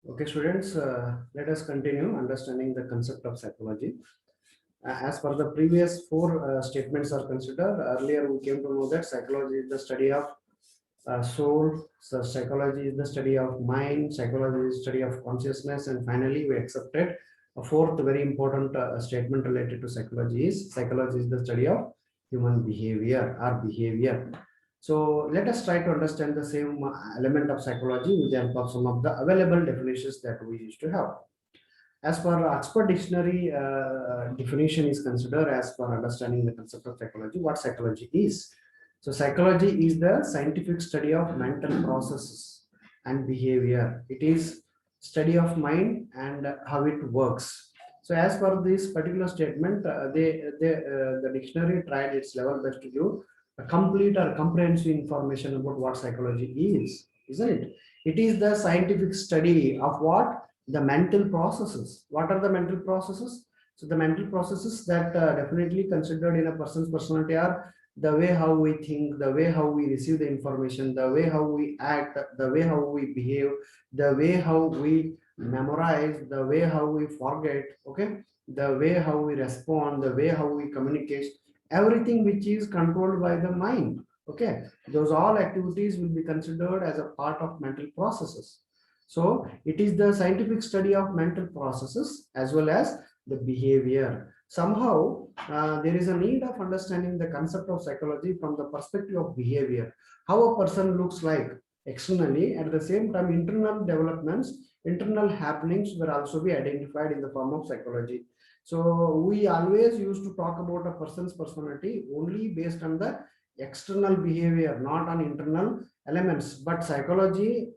Okay, students, let us continue understanding the concept of psychology. As per the previous four statements are considered, earlier we came to know that psychology is the study of soul, so psychology is the study of mind, psychology is the study of consciousness, and finally we accepted a fourth very important statement related to psychology is the study of human behavior or behavior. So let us try to understand the same element of psychology with the help of some of the available definitions that we used to have. As per Oxford Dictionary definition is considered as per understanding the concept of psychology, what psychology is. So psychology is the scientific study of mental processes and behavior. It is study of mind and how it works. So as per this particular statement, the dictionary tried its level best to give a complete or comprehensive information about what psychology is, isn't it? It is the scientific study of what? The mental processes. What are the mental processes? So the mental processes that definitely considered in a person's personality are the way how we think, the way how we receive the information, the way how we act, the way how we behave, the way how we memorize, the way how we forget, okay, the way how we respond, the way how we communicate, everything which is controlled by the mind. Okay, those all activities will be considered as a part of mental processes. So it is the scientific study of mental processes as well as the behavior. Somehow there is a need of understanding the concept of psychology from the perspective of behavior, how a person looks like externally. At the same time, internal developments, internal happenings will also be identified in the form of psychology. So we always used to talk about a person's personality only based on the external behavior, not on internal elements. But psychology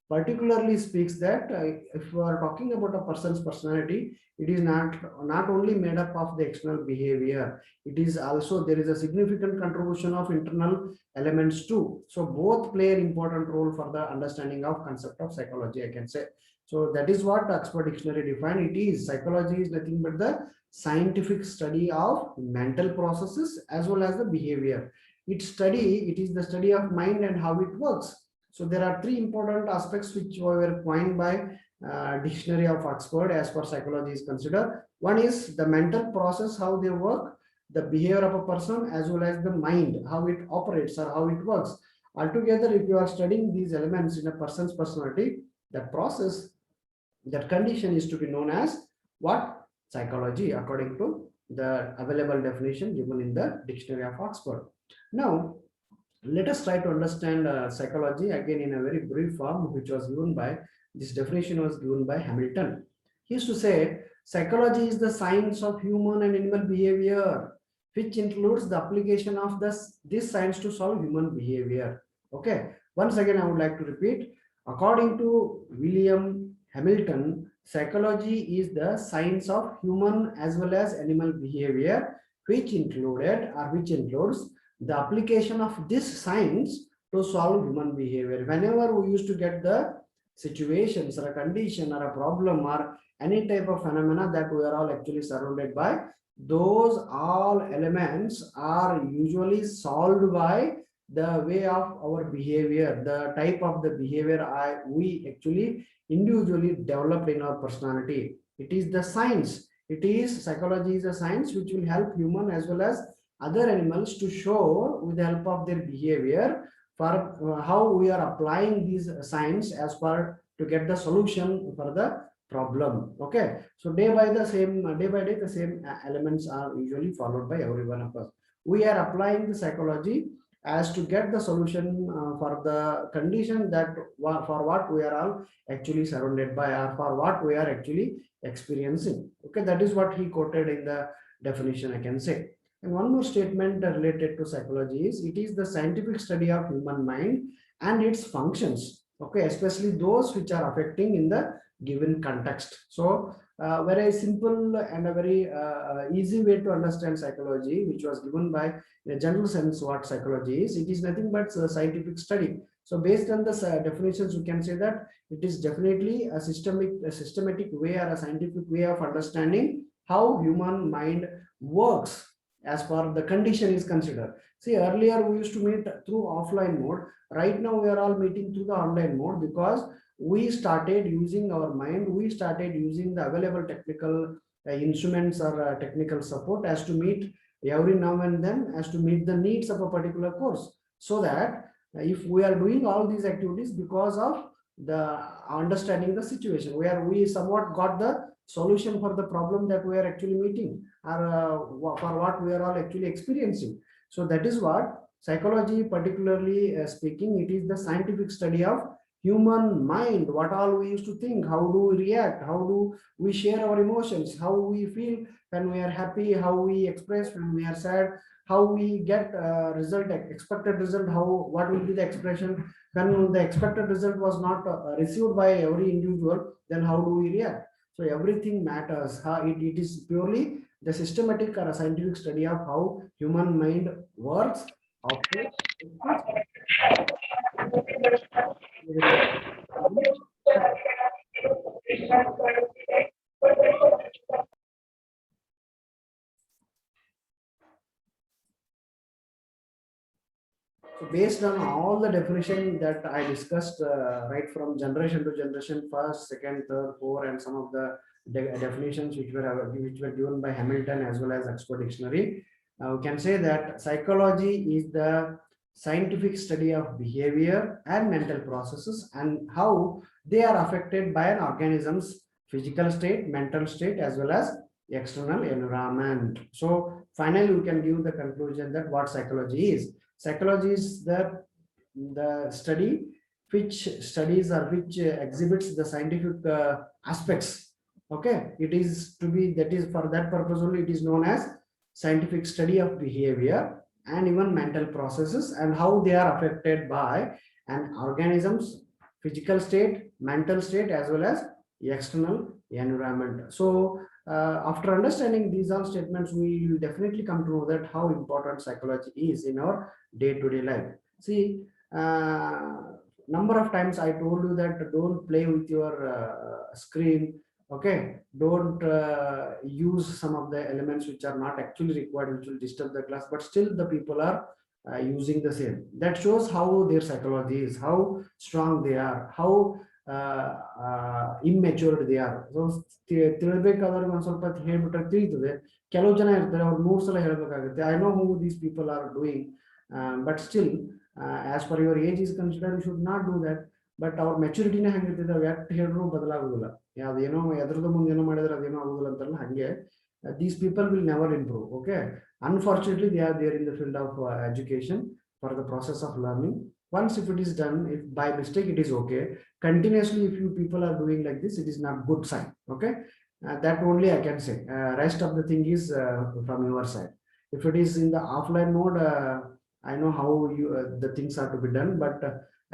particularly speaks that if we are talking about a person's personality, it is not only made up of the external behavior, it is also there is a significant contribution of internal elements too. So both play an important role for the understanding of concept of psychology, I can say. So that is what Oxford Dictionary defined. It is psychology is nothing but the scientific study of mental processes as well as the behavior. It is the study of mind and how it works. So there are three important aspects which were coined by Dictionary of Oxford as per psychology is considered. One is the mental process, how they work, the behavior of a person, as well as the mind, how it operates or how it works. Altogether, if you are studying these elements in a person's personality, that process, that condition is to be known as what? Psychology, according to the available definition given in the Dictionary of Oxford. Now, let us try to understand psychology again in a very brief form, which was given by this definition was given by Hamilton. He used to say psychology is the science of human and animal behavior, which includes the application of this science to solve human behavior. Okay, once again I would like to repeat. According to William Hamilton, psychology is the science of human as well as animal behavior, which includes the application of this science to solve human behavior. Whenever we used to get the situations or a condition or a problem or any type of phenomena that we are all actually surrounded by, those all elements are usually solved by the way of our behavior, the type of the behavior we actually individually developed in our personality. It is the science. Psychology is a science which will help human as well as other animals to show with the help of their behavior for how we are applying these science as per to get the solution for the problem. Okay, so day by day the same elements are usually followed by every one of us. We are applying the psychology as to get the solution for the condition that for what we are all actually surrounded by or for what we are actually experiencing. Okay, that is what he quoted in the definition, I can say. And one more statement related to psychology is it is the scientific study of human mind and its functions, okay, especially those which are affecting in the given context. So very simple and a very easy way to understand psychology, which was given by in a general sense what psychology is. It is nothing but a scientific study. So based on the definitions, we can say that it is definitely a systematic way or a scientific way of understanding how human mind works as per the condition is considered. See, earlier we used to meet through offline mode. Right now we are all meeting through the online mode because we started using our mind, we started using the available technical instruments or technical support as to meet every now and then, as to meet the needs of a particular course. So that if we are doing all these activities because of the understanding the situation where we somewhat got the solution for the problem that we are actually meeting, or for what we are all actually experiencing. So that is what psychology, particularly speaking, it is the scientific study of human mind, what all we used to think, how do we react, how do we share our emotions, how we feel when we are happy, how we express when we are sad, how we get result, expected result, how, what will be the expression when the expected result was not received by every individual, then how do we react. So everything matters. It is purely the systematic or a scientific study of how human mind works. So based on all the definition that I discussed, right from generation to generation, first, second, third, fourth, and some of the definitions which were given by Hamilton as well as Oxford Dictionary, we can say that psychology is the scientific study of behavior and mental processes and how they are affected by an organism's physical state, mental state, as well as external environment. So finally, we can give the conclusion that what psychology is. Psychology is the study which studies or which exhibits the scientific aspects. Okay, it is to be, that is for that purpose only it is known as scientific study of behavior and even mental processes and how they are affected by an organism's physical state, mental state, as well as external environment. So after understanding these all statements, we will definitely come to know that how important psychology is in our day-to-day life. See, number of times I told you that don't play with your screen. Okay, don't use some of the elements which are not actually required, which will disturb the class, but still the people are using the same. That shows how their psychology is, how strong they are, how immature they are. So ತಿಳ್ಬೇಕಾದ್ರೆ ಒಂದು ಸ್ವಲ್ಪ ಹೇಳ್ಬಿಟ್ರೆ ತಿಳಿತದೆ. ಕೆಲವು ಜನ ಇರ್ತಾರೆ, ಅವ್ರು 3 ಸಲ ಹೇಳ್ಬೇಕಾಗುತ್ತೆ. I know who these people are doing, but still as per your age is considered, you should not do that. But ಅವ್ರ ಮೆಚುರಿಟಿನೇ ಹಂಗಿರ್ತದೆ, ಅವ್ ಎಷ್ಟು ಹೇಳಿದ್ರು ಬದಲಾಗುದಿಲ್ಲ. ಯಾವ್ದೇನೋ ಎದ್ರದ ಮುಂದೆ ಏನೋ ಮಾಡಿದ್ರೆ ಅದೇನೋ ಆಗುದಿಲ್ಲ ಅಂತಾರಲ್ಲ, ಹಂಗೆ these people will never improve. Okay, unfortunately they are there in the field of education for the process of learning. Once if it is done, if by mistake it is okay, continuously if you people are doing like this, it is not good sign. Okay, that only I can say. Rest of the thing is from your side. If it is in the offline mode, I know how you the things are to be done, but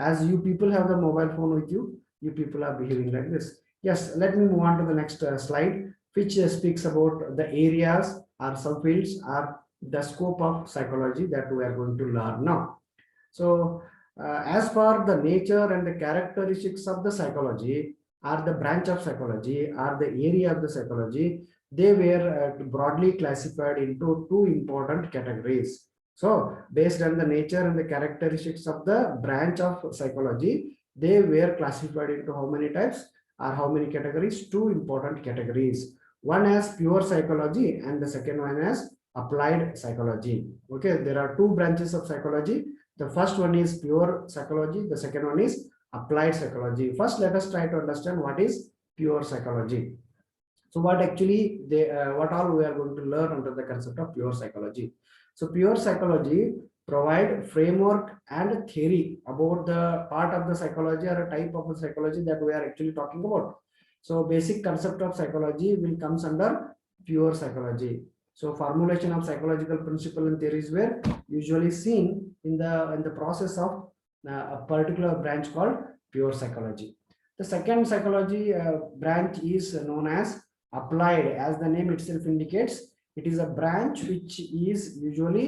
as you people have the mobile phone with you, you people are behaving like this. Yes, let me move on to the next slide, which speaks about the areas or subfields or the scope of psychology that we are going to learn now. So as per the nature and the characteristics of the psychology, or the branch of psychology, or the area of the psychology, they were broadly classified into 2 important categories. So based on the nature and the characteristics of the branch of psychology, they were classified into how many types or how many categories? 2 important categories. One as pure psychology and the second one as applied psychology. Okay, there are 2 branches of psychology. The first one is pure psychology, the second one is applied psychology. First, let us try to understand what is pure psychology. So what actually what all we are going to learn under the concept of pure psychology. So pure psychology provide framework and theory about the part of the psychology or a type of the psychology that we are actually talking about. So basic concept of psychology will comes under pure psychology. So formulation of psychological principle and theories were usually seen in the process of a particular branch called pure psychology. The second psychology branch is known as applied. As the name itself indicates, it is a branch which is usually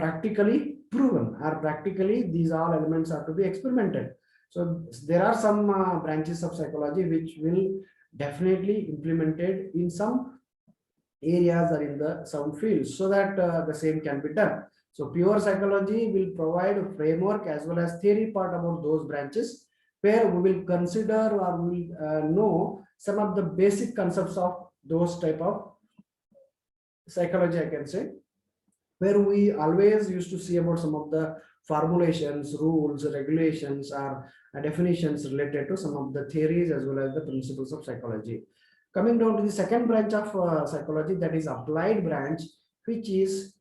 practically proven, or practically these all elements are to be experimented. So there are some branches of psychology which will definitely implemented in some areas or in the some fields, so that the same can be done. So pure psychology will provide a framework as well as theory part about those branches, where we will consider or we will know some of the basic concepts of those type of psychology, I can say, where we always used to see about some of the formulations, rules, regulations, or definitions related to some of the theories as well as the principles of psychology. Coming down to the second branch of psychology, that is applied branch, which is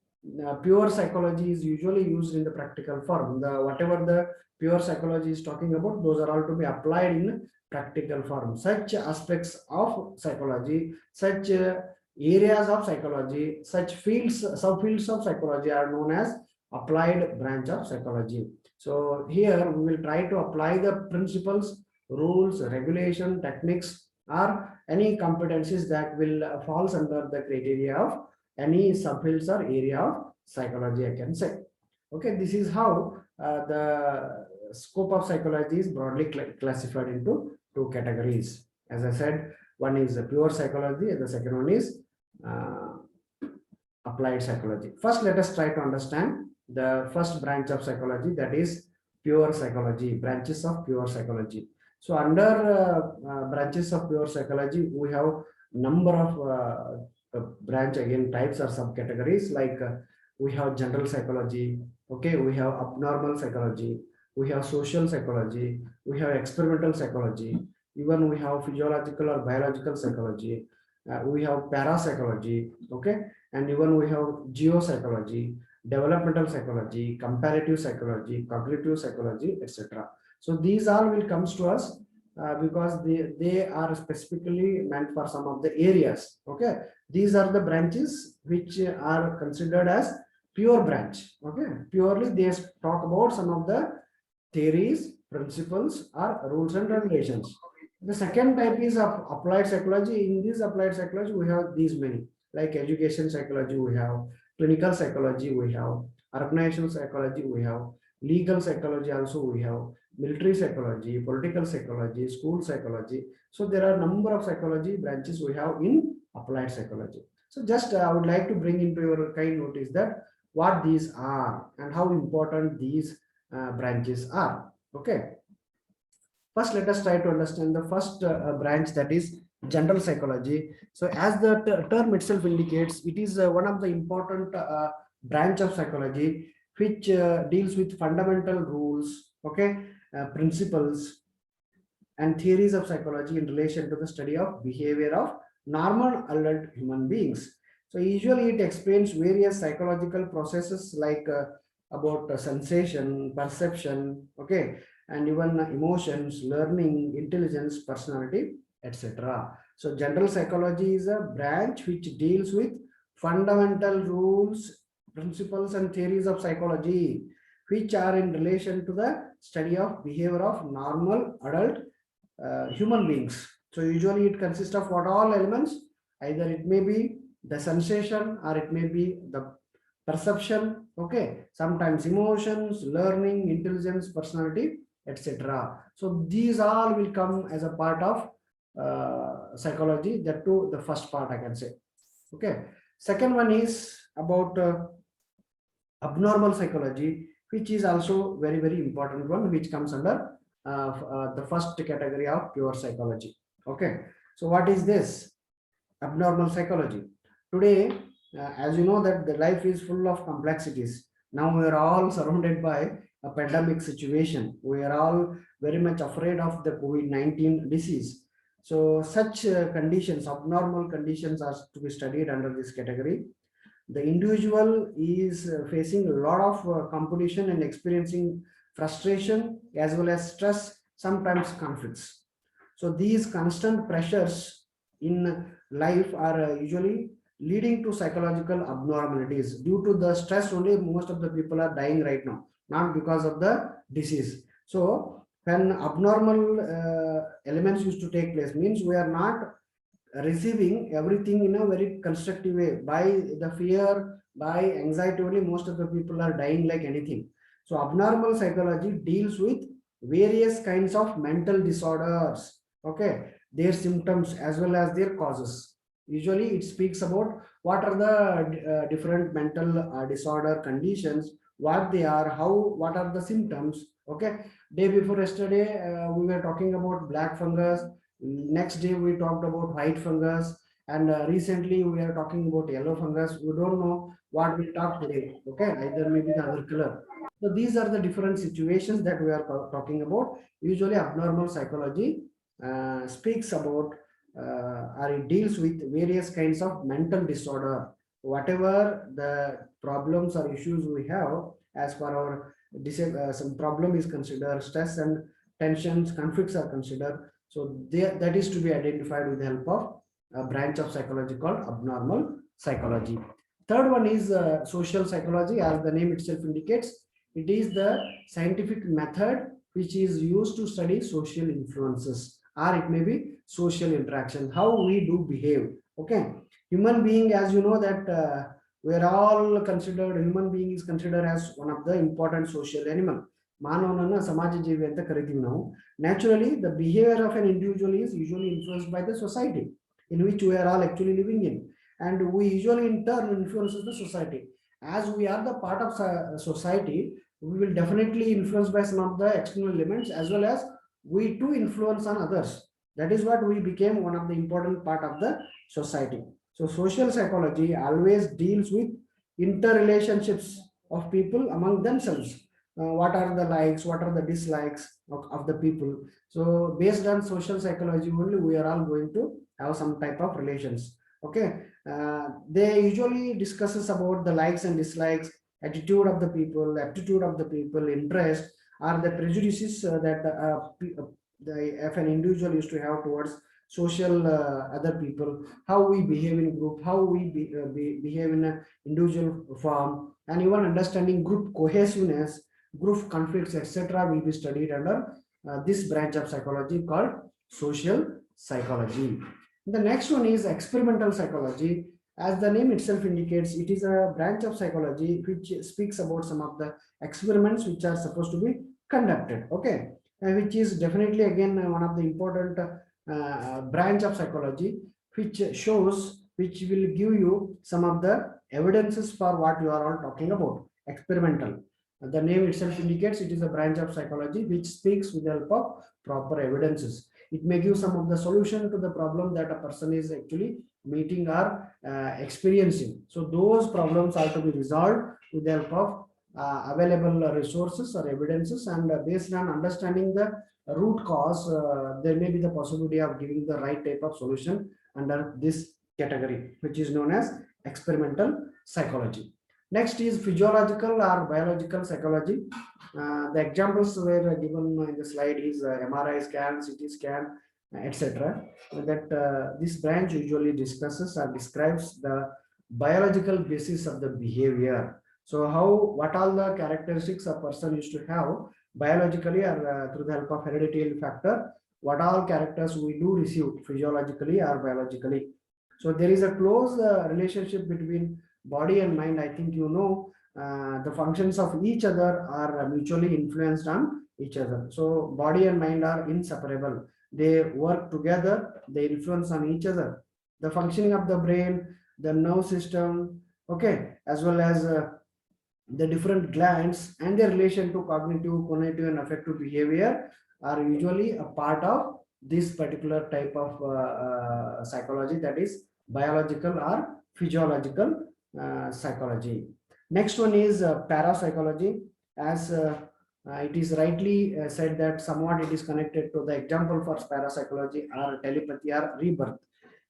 pure psychology is usually used in the practical form. The whatever the pure psychology is talking about, those are all to be applied in practical form. Such aspects of psychology, such areas of psychology, such fields, subfields of psychology are known as applied branch of psychology. So here we will try to apply the principles, rules, regulation, techniques, or any competencies that will falls under the criteria of any subfields or area of psychology, I can say. Okay, this is how the scope of psychology is broadly classified into two categories. As I said, one is pure psychology and the second one is uh, applied psychology. First, let us try to understand the first branch of psychology, that is pure psychology, branches of pure psychology. So under branches of pure psychology, we have number of branch, again, types or subcategories, like we have general psychology, okay, we have abnormal psychology, we have social psychology, we have experimental psychology, even we have physiological or biological psychology, we have parapsychology, okay, and even we have geopsychology, developmental psychology, comparative psychology, cognitive psychology, etc. So these all will comes to us because they are specifically meant for some of the areas. Okay, these are the branches which are considered as pure branch. Okay, purely they talk about some of the theories, principles, or rules and regulations. The second type is of applied psychology. In this applied psychology, we have these many, like education psychology, we have clinical psychology, we have organizational psychology, we have legal psychology, also we have military psychology, political psychology, school psychology. So there are number of psychology branches we have in applied psychology. So just I would like to bring into your kind notice that what these are and how important these branches are. Okay. First, let us try to understand the first branch, that is general psychology. So as the term itself indicates, it is one of the important branch of psychology which deals with fundamental rules, okay, principles and theories of psychology in relation to the study of behavior of normal adult human beings. So usually it explains various psychological processes like about sensation, perception, okay, and even emotions, learning, intelligence, personality, etc. So general psychology is a branch which deals with fundamental rules, principles and theories of psychology which are in relation to the study of behavior of normal adult human beings. So usually it consists of what all elements, either it may be the sensation or it may be the perception, okay, sometimes emotions, learning, intelligence, personality, etc. So these all will come as a part of psychology. That too, the first part I can say. Okay. Second one is about abnormal psychology, which is also very important one, which comes under the first category of pure psychology. Okay, so what is this abnormal psychology? Today, as you know that the life is full of complexities. Now we are all surrounded by a pandemic situation. We are all very much afraid of the COVID-19 disease. So such conditions, abnormal conditions, are to be studied under this category. The individual is facing a lot of competition and experiencing frustration as well as stress, sometimes conflicts. So these constant pressures in life are usually leading to psychological abnormalities. Due to the stress only, most of the people are dying right now, not because of the disease. So when abnormal elements used to take place, means we are not receiving everything in a very constructive way. By the fear, by anxiety only, most of the people are dying like anything. So abnormal psychology deals with various kinds of mental disorders, okay, their symptoms as well as their causes. Usually it speaks about what are the different mental disorder conditions, what they are, how, what are the symptoms. Okay, day before yesterday we were talking about black fungus, next day we talked about white fungus, and recently we are talking about yellow fungus. We don't know what we'll talk today. Okay, either maybe the other color. So these are the different situations that we are talking about. Usually abnormal psychology speaks about or it deals with various kinds of mental disorder. Whatever the problems or issues we have, as per our some problem is considered, stress and tensions, conflicts are considered. So that is to be identified with the help of a branch of psychology called abnormal psychology. Third one is social psychology. As the name itself indicates, it is the scientific method which is used to study social influences, or it may be social interaction, how we do behave. Okay, human being, as you know that we are all considered, human being is considered as one of the important social animal. ಮಾನವನನ್ನ ಸಮಾಜ ಜೀವಿ ಅಂತ ಕರಿತೀವಿ ನಾವು. Naturally, the behavior of an individual is usually influenced by the society in which we are all actually living in, and we usually in turn influences the society. As we are the part of society, we will definitely influence by some of the external elements, as well as we too influence on others. That is what we became one of the important part of the society. So social psychology always deals with interrelationships of people among themselves. What are the likes, what are the dislikes of the people. So based on social psychology only, we are all going to have some type of relations. Okay, they usually discusses about the likes and dislikes, attitude of the people, aptitude of the people, interest, or the prejudices that if an individual used to have towards social other people, how we behave in group, how we behave in an individual form, and even understanding group cohesiveness, group conflicts, etc. will be studied under this branch of psychology called social psychology. The next one is experimental psychology. As the name itself indicates, it is a branch of psychology which speaks about some of the experiments which are supposed to be conducted. Okay, which is definitely again one of the important branch of psychology, which shows, which will give you some of the evidences for what you are all talking about. Experimental, the name itself indicates, it is a branch of psychology which speaks with the help of proper evidences. It may give some of the solution to the problem that a person is actually meeting or experiencing. So those problems are to be resolved with the help of available resources or evidences, and based on understanding the root cause, there may be the possibility of giving the right type of solution under this category, which is known as experimental psychology. Next is physiological or biological psychology. The examples were given in the slide is MRI scan, CT scan, etc. That this branch usually discusses or describes the biological basis of the behavior. So how, what all the characteristics a person used to have biologically or through the help of hereditary factor, what all characters we do receive physiologically or biologically. So there is a close relationship between body and mind. I think you know the functions of each other are mutually influenced on each other. So body and mind are inseparable, they work together, they influence on each other. The functioning of the brain, the nerve system, okay, as well as the different glands and their relation to cognitive, cognitive and affective behavior are usually a part of this particular type of psychology, that is biological or physiological psychology. Next one is parapsychology. As it is rightly said that somewhat it is connected to the example for parapsychology or telepathy or rebirth.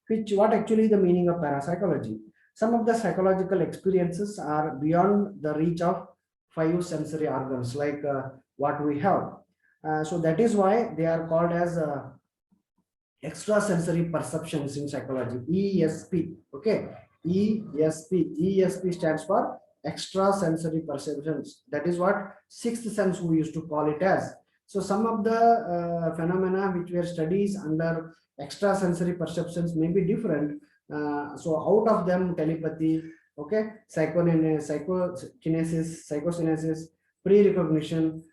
Which, what actually the meaning of parapsychology? Some of the psychological experiences are beyond the reach of 5 sensory organs like what we have. So that is why they are called as extrasensory perceptions in psychology, ESP. Okay, ESP stands for extrasensory perceptions. That is what sixth sense we used to call it as. So some of the phenomena which were studies under extrasensory perceptions may be different. So out of them, telepathy, okay, psychokinesis, psychokinesis, pre-recognition,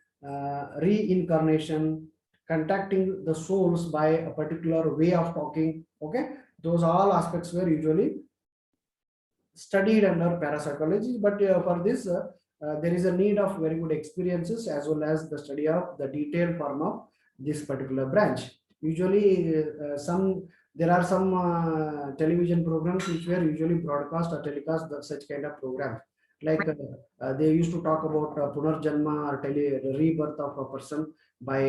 reincarnation, contacting the souls by a particular way of talking, okay, Those all aspects were usually studied under parapsychology, but for this there is a need of very good experiences as well as the study of the detailed form of this particular branch. Usually there are some television programs which were usually broadcast or telecast such kind of programs, like they used to talk about punarjanma or rebirth of a person by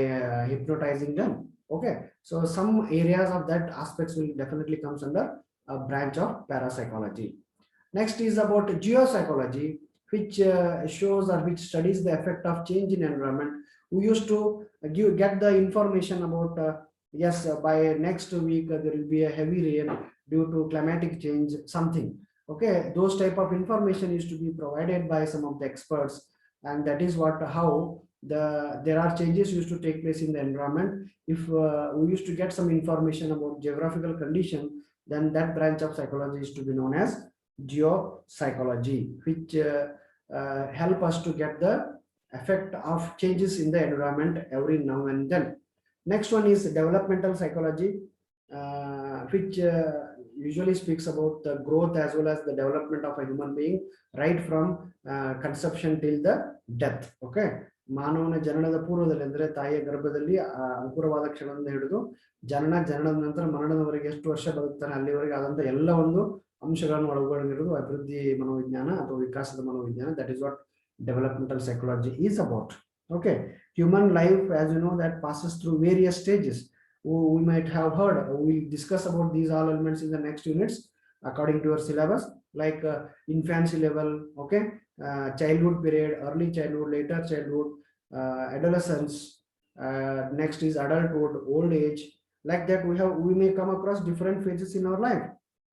hypnotizing them. Okay, so some areas of that aspects will definitely comes under a branch of parapsychology. Next is about geopsychology, which shows or which studies the effect of change in environment. We used to get the information about yes, by next week there will be a heavy rain due to climatic change, something. Okay, those type of information used to be provided by some of the experts, and that is what how there are changes used to take place in the environment. If we used to get some information about geographical condition, then that branch of psychology is to be known as geopsychology, which help us to get the effect of changes in the environment every now and then. Next one is developmental psychology, which usually speaks about the growth as well as the development of a human being right from conception till the death. Okay, ಮಾನವನ ಜನನದ ಪೂರ್ವದಲ್ಲಿ ಅಂದ್ರೆ ತಾಯಿಯ ಗರ್ಭದಲ್ಲಿ ಅಂಕುರವಾದ ಕ್ಷಣದಿಂದ ಹಿಡಿದು ಜನನದ ನಂತರ ಮರಣದವರೆಗೆ ಎಷ್ಟು ವರ್ಷ ಬದುಕ್ತಾನೆ ಅಲ್ಲಿವರೆಗೆ ಆದಂತ ಎಲ್ಲ ಒಂದು ಅಂಶಗಳನ್ನು ಒಳಗೊಂಡಿರುವುದು ಅಭಿವೃದ್ಧಿ ಮನೋವಿಜ್ಞಾನ ಅಥವಾ ವಿಕಾಸದ ಮನೋವಿಜ್ಞಾನ. That is what developmental psychology is about. Okay, human life, as you know, that passes through various stages. We might have heard, we'll discuss about these all elements in the next units according to your syllabus, like infancy level, okay, childhood period, early childhood, later childhood, adolescence, next is adulthood, old age. Like that we may come across different phases in our life.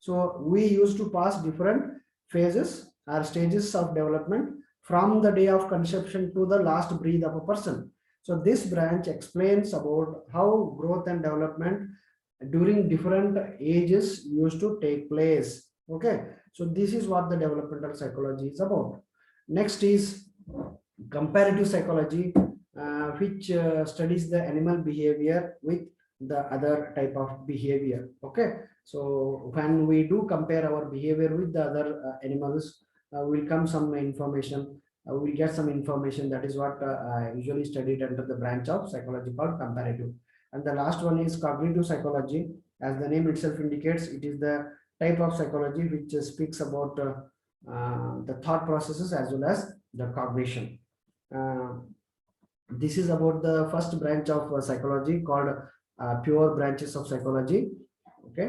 So we used to pass different phases or stages of development from the day of conception to the last breath of a person. So this branch explains about how growth and development during different ages used to take place. Okay, so this is what the developmental psychology is about. Next is comparative psychology, which studies the animal behavior with the other type of behavior. Okay, so when we do compare our behavior with the other animals, will come some information, we'll get some information. That is what usually studied under the branch of psychology called comparative. And the last one is cognitive psychology. As the name itself indicates, it is the type of psychology which speaks about the thought processes as well as the cognition. This is about the first branch of psychology called pure branches of psychology. Okay,